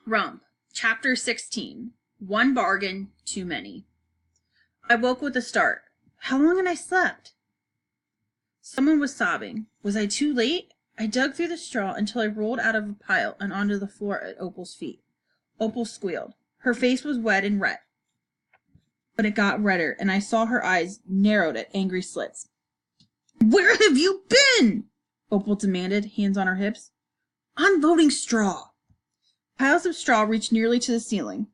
Rump Chapter 16. One bargain too many. I woke with a start. How long had I slept? Someone was sobbing. Was I too late? I dug through the straw until I rolled out of a pile and onto the floor at Opal's feet. Opal squealed. Her face was wet and red, but it got redder, and I saw her eyes narrowed at angry slits. "Where have you been?" Opal demanded, hands on her hips. "Unloading straw." Piles of straw reached nearly to the ceiling.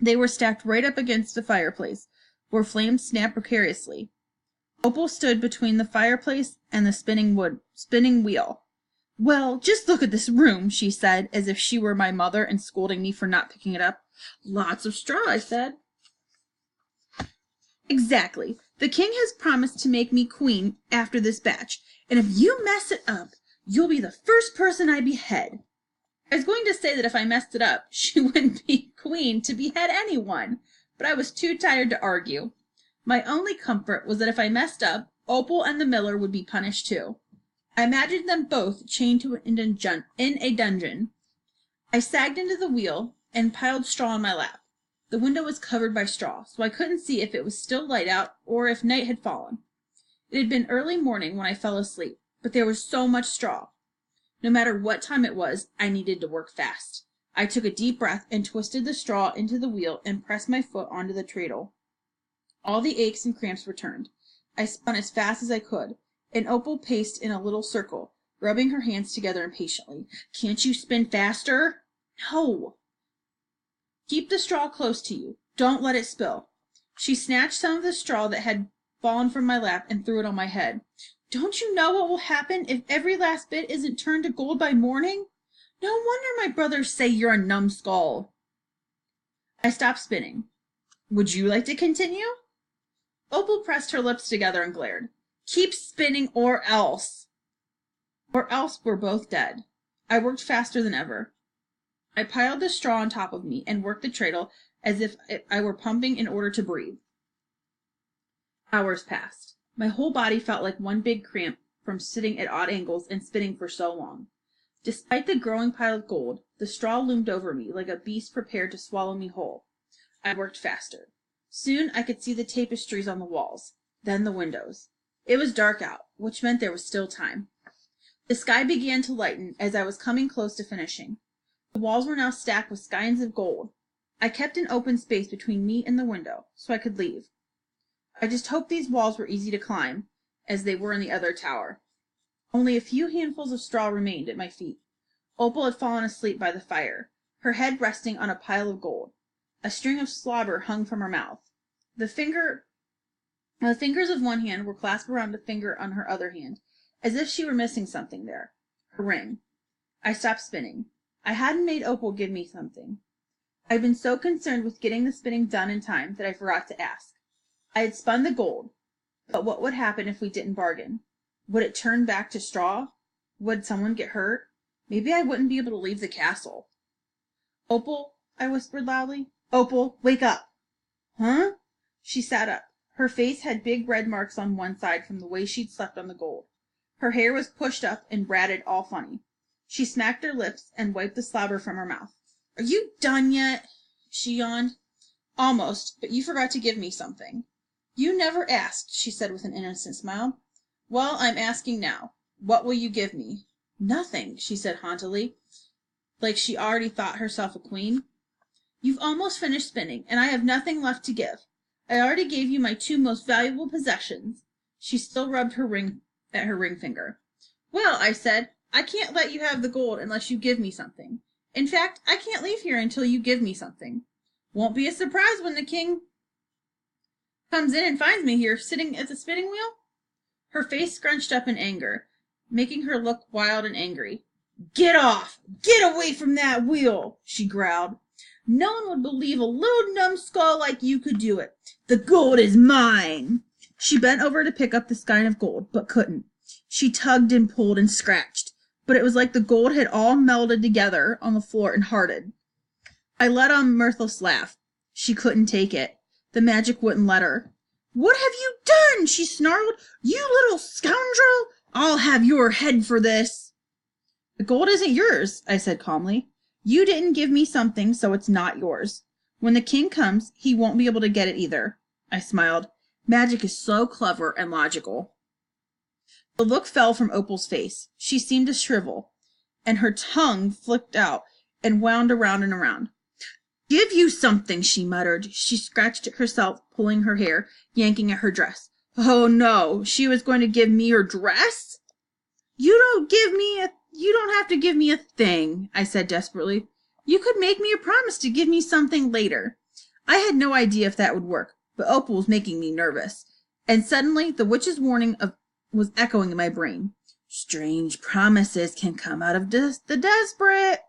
They were stacked right up against the fireplace, where flames snapped precariously. Opal stood between the fireplace and the spinning wheel. "Well, just look at this room," she said, as if she were my mother and scolding me for not picking it up. "Lots of straw," I said. "Exactly. The king has promised to make me queen after this batch, and if you mess it up, you'll be the first person I behead." I was going to say that if I messed it up, she wouldn't be queen to behead anyone, but I was too tired to argue. My only comfort was that if I messed up, Opal and the miller would be punished too. I imagined them both chained in a dungeon. I sagged into the wheel and piled straw on my lap. The window was covered by straw, so I couldn't see if it was still light out or if night had fallen. It had been early morning when I fell asleep, but there was so much straw. No matter what time it was, I needed to work fast. I took a deep breath and twisted the straw into the wheel and pressed my foot onto the treadle. All the aches and cramps returned. I spun as fast as I could, and Opal paced in a little circle, rubbing her hands together impatiently. "Can't you spin faster?" "No." "Keep the straw close to you. Don't let it spill." She snatched some of the straw that had fallen from my lap and threw it on my head. "Don't you know what will happen if every last bit isn't turned to gold by morning? No wonder my brothers say you're a numbskull." I stopped spinning. "Would you like to continue?" Opal pressed her lips together and glared. "Keep spinning or else." Or else we're both dead. I worked faster than ever. I piled the straw on top of me and worked the treadle as if I were pumping in order to breathe. Hours passed. My whole body felt like one big cramp from sitting at odd angles and spinning for so long. Despite the growing pile of gold, the straw loomed over me like a beast prepared to swallow me whole. I worked faster. Soon I could see the tapestries on the walls, then the windows. It was dark out, which meant there was still time. The sky began to lighten as I was coming close to finishing. The walls were now stacked with skeins of gold. I kept an open space between me and the window, so I could leave. I just hoped these walls were easy to climb, as they were in the other tower. Only a few handfuls of straw remained at my feet. Opal had fallen asleep by the fire, her head resting on a pile of gold. A string of slobber hung from her mouth. The fingers of one hand were clasped around a finger on her other hand, as if she were missing something there. Her ring. I stopped spinning. I hadn't made Opal give me something. I'd been so concerned with getting the spinning done in time that I forgot to ask. I had spun the gold, but what would happen if we didn't bargain? Would it turn back to straw? Would someone get hurt? Maybe I wouldn't be able to leave the castle. "Opal," I whispered loudly. "Opal, wake up." "Huh?" She sat up. Her face had big red marks on one side from the way she'd slept on the gold. Her hair was pushed up and braided all funny. She smacked her lips and wiped the slobber from her mouth. "Are you done yet?" she yawned. "Almost, but you forgot to give me something." "You never asked," she said with an innocent smile. "Well, I'm asking now. What will you give me?" "Nothing," she said haughtily, like she already thought herself a queen. "You've almost finished spinning, and I have nothing left to give. I already gave you my two most valuable possessions." She still rubbed her ring at her ring finger. "Well," I said, "I can't let you have the gold unless you give me something. In fact, I can't leave here until you give me something. Won't be a surprise when the king comes in and finds me here sitting at the spinning wheel?" Her face scrunched up in anger, making her look wild and angry. "Get off! Get away from that wheel!" she growled. "No one would believe a little numbskull like you could do it. The gold is mine." She bent over to pick up the skein of gold, but couldn't. She tugged and pulled and scratched, but it was like the gold had all melded together on the floor and hardened. I let out a mirthless laugh. She couldn't take it. The magic wouldn't let her. "What have you done?" she snarled. "You little scoundrel! I'll have your head for this." "The gold isn't yours," I said calmly. You didn't give me something, so it's not yours. When the king comes, he won't be able to get it either. I smiled. Magic is so clever and logical. The look fell from Opal's face. She seemed to shrivel, and her tongue flicked out and wound around and around. Give you something, she muttered. She scratched at herself, pulling her hair, yanking at her dress. Oh no, she was going to give me her dress? You don't have to give me a thing, I said desperately. You could make me a promise to give me something later. I had no idea if that would work, but Opal was making me nervous. And suddenly the witch's warning was echoing in my brain. Strange promises can come out of the desperate.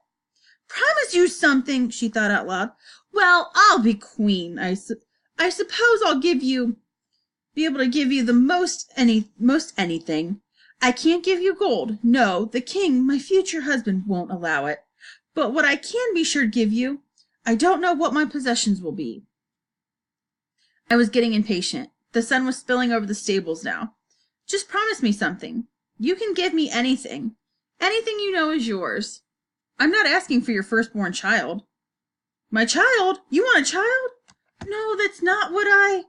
Promise you something, she thought out loud. Well, I'll be queen. I suppose I'll be able to give you the most anything. I can't give you gold. No, the king, my future husband, won't allow it. But what I can be sure to give you, I don't know what my possessions will be. I was getting impatient. The sun was spilling over the stables now. Just promise me something. You can give me anything. Anything you know is yours. I'm not asking for your firstborn child. My child? You want a child? No, that's not what I...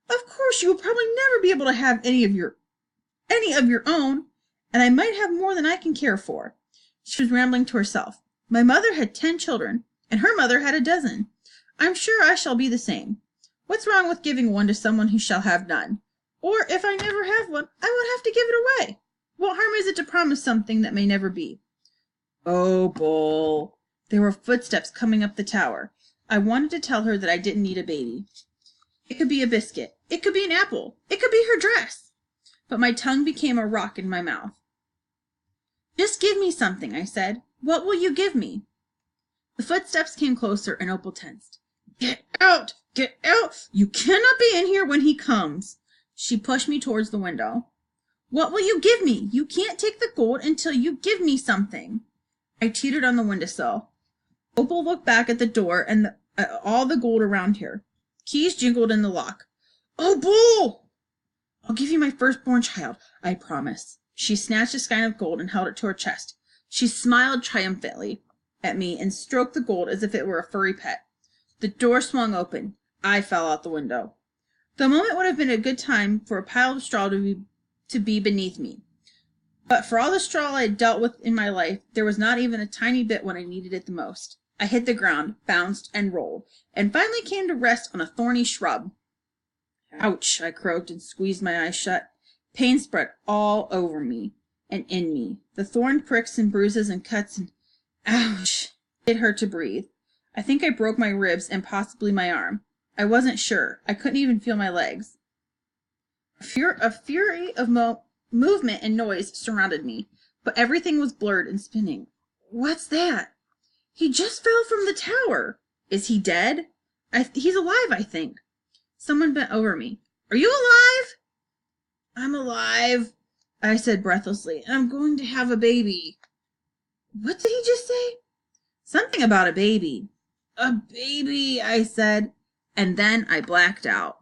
Of course, you will probably never be able to have any of your own, and I might have more than I can care for. She was rambling to herself. My mother had 10 children, and her mother had a dozen. I'm sure I shall be the same. What's wrong with giving one to someone who shall have none? Or if I never have one, I won't have to give it away. What harm is it to promise something that may never be? Oh, Bull. There were footsteps coming up the tower. I wanted to tell her that I didn't need a baby. It could be a biscuit. It could be an apple. It could be her dress. But my tongue became a rock in my mouth. Just give me something, I said. What will you give me? The footsteps came closer, and Opal tensed. Get out! Get out! You cannot be in here when he comes. She pushed me towards the window. What will you give me? You can't take the gold until you give me something. I teetered on the windowsill. Opal looked back at the door and all the gold around her. Keys jingled in the lock. Oh, Bull! I'll give you my firstborn child, I promise. She snatched a skein of gold and held it to her chest. She smiled triumphantly at me and stroked the gold as if it were a furry pet. The door swung open. I fell out the window. The moment would have been a good time for a pile of straw to be beneath me. But for all the straw I had dealt with in my life, there was not even a tiny bit when I needed it the most. I hit the ground, bounced, and rolled, and finally came to rest on a thorny shrub. Ouch, I croaked and squeezed my eyes shut. Pain spread all over me and in me. The thorn pricks and bruises and cuts and... Ouch! It hurt to breathe. I think I broke my ribs and possibly my arm. I wasn't sure. I couldn't even feel my legs. A fury of movement and noise surrounded me, but everything was blurred and spinning. What's that? He just fell from the tower. Is he dead? He's alive, I think. Someone bent over me. Are you alive? I'm alive, I said breathlessly, and I'm going to have a baby. What did he just say? Something about a baby. A baby, I said, and then I blacked out.